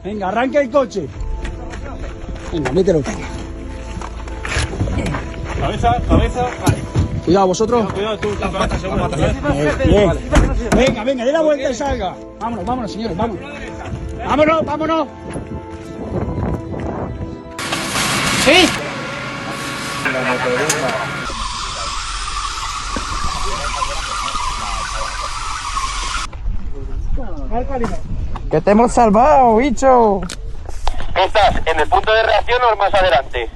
Venga, arranca el coche. Venga, mételo. Cabeza, cabeza. Vale. Cuidado, vosotros. Cuidado tú, la pata, seguro. Bien. Venga, venga, dé la vuelta y salga. Vámonos, vámonos, señores, vámonos. Vámonos, vámonos. ¿Sí? ¡Que te hemos salvado, bicho! ¿Estás en el punto de reacción o más adelante?